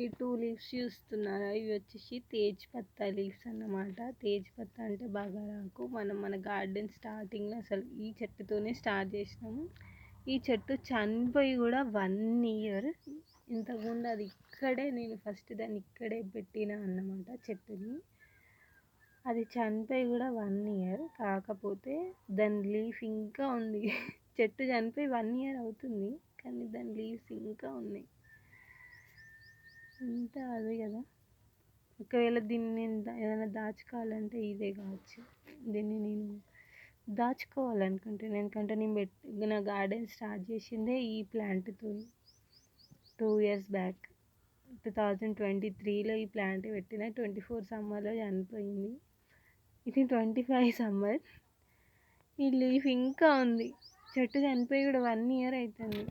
ఈ 2 లీవ్స్ చూస్తున్నారా? ఇవి వచ్చేసి తేజ్ పత్తా లీవ్స్ అన్నమాట. తేజ్ పత్తా అంటే బగారాకు. మనం మన గార్డెన్ స్టార్టింగ్లో అసలు ఈ చెట్టుతోనే స్టార్ట్ చేసినాము. ఈ చెట్టు చనిపోయి కూడా 1 ఇయర్. ఇంతకుముందు అది ఇక్కడే నేను ఫస్ట్ దాన్ని ఇక్కడే పెట్టిన అన్నమాట చెట్టుని. అది చనిపోయి కూడా 1 ఇయర్. కాకపోతే దాని లీఫ్ ఇంకా ఉంది. చెట్టు చనిపోయి 1 ఇయర్ అవుతుంది, కానీ దాని లీవ్స్ ఇంకా ఉన్నాయి. అంతా అదే కదా. ఒకవేళ దీన్ని నేను ఏదైనా దాచుకోవాలంటే ఇదే కావచ్చు. దీన్ని నేను దాచుకోవాలనుకుంటున్నాను. ఎందుకంటే నేను నా గార్డెన్ స్టార్ట్ చేసిందే ఈ ప్లాంట్తో 2 ఇయర్స్ బ్యాక్. 2023లో ఈ ప్లాంట్ పెట్టిన. 24 సమ్మర్లో చనిపోయింది. ఇది 25 సమ్మర్. ఈ లీఫ్ ఇంకా ఉంది. చెట్టు చనిపోయి కూడా 1 ఇయర్ అవుతుంది.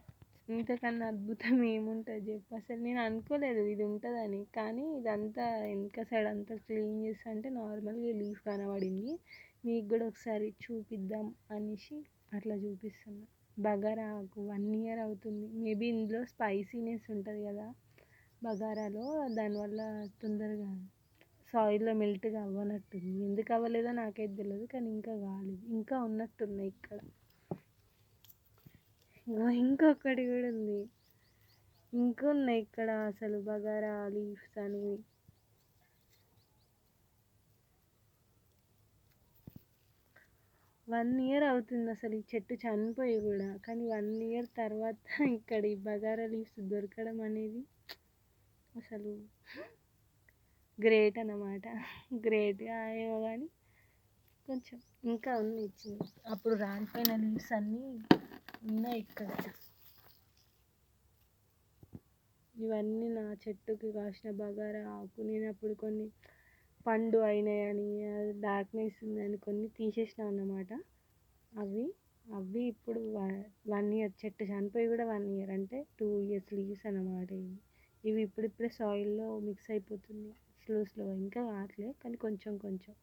ఇంతకన్నా అద్భుతం ఏముంటుంది చెప్పు. అసలు నేను అనుకోలేదు ఇది ఉంటుందని. కానీ ఇదంతా వెనక సైడ్ అంతా క్లీన్ చేస్తా అంటే నార్మల్గా లీఫ్ కనబడింది. మీకు కూడా ఒకసారి చూపిద్దాం అనేసి అట్లా చూపిస్తున్నా. బగారా ఆకు 1 ఇయర్ అవుతుంది. మేబీ ఇందులో స్పైసీనెస్ ఉంటుంది కదా బగారాలో, దానివల్ల తొందరగా సాయిల్లో మెల్ట్గా అవ్వనట్టుంది. ఎందుకు అవ్వలేదో నాకైతే తెలియదు, కానీ ఇంకా కాలేదు. ఇంకా ఉన్నట్టున్నాయి ఇక్కడ. ఇంకొకటి కూడా ఉంది. ఇంకా ఉన్నాయి ఇక్కడ అసలు బగారా లీవ్స్ అనేవి. వన్ ఇయర్ అవుతుంది అసలు ఈ చెట్టు చనిపోయి కూడా, కానీ 1 ఇయర్ తర్వాత ఇక్కడ ఈ బగారా లీవ్స్ దొరకడం అనేది అసలు గ్రేట్ అన్నమాట. గ్రేట్గా ఏమో కానీ కొంచెం ఇంకా ఉంది. అప్పుడు రాలిపోయిన లీవ్స్ అన్నీ ఉన్నాయి ఇక్కడ. ఇవన్నీ నా చెట్టుకి కాసిన బగారా ఆకు. నేను అప్పుడు కొన్ని పండు అయినాయని, డార్క్నెస్ ఉందని కొన్ని తీసేసిన అన్నమాట. అవి ఇప్పుడు 1 ఇయర్. చెట్టు చనిపోయి కూడా 1 ఇయర్ అంటే 2 ఇయర్స్ లీవ్స్ అన్నమాట. ఇవి ఇప్పుడిప్పుడే సాయిల్లో మిక్స్ అయిపోతుంది స్లో. ఇంకా కావట్లేదు, కానీ కొంచెం కొంచెం.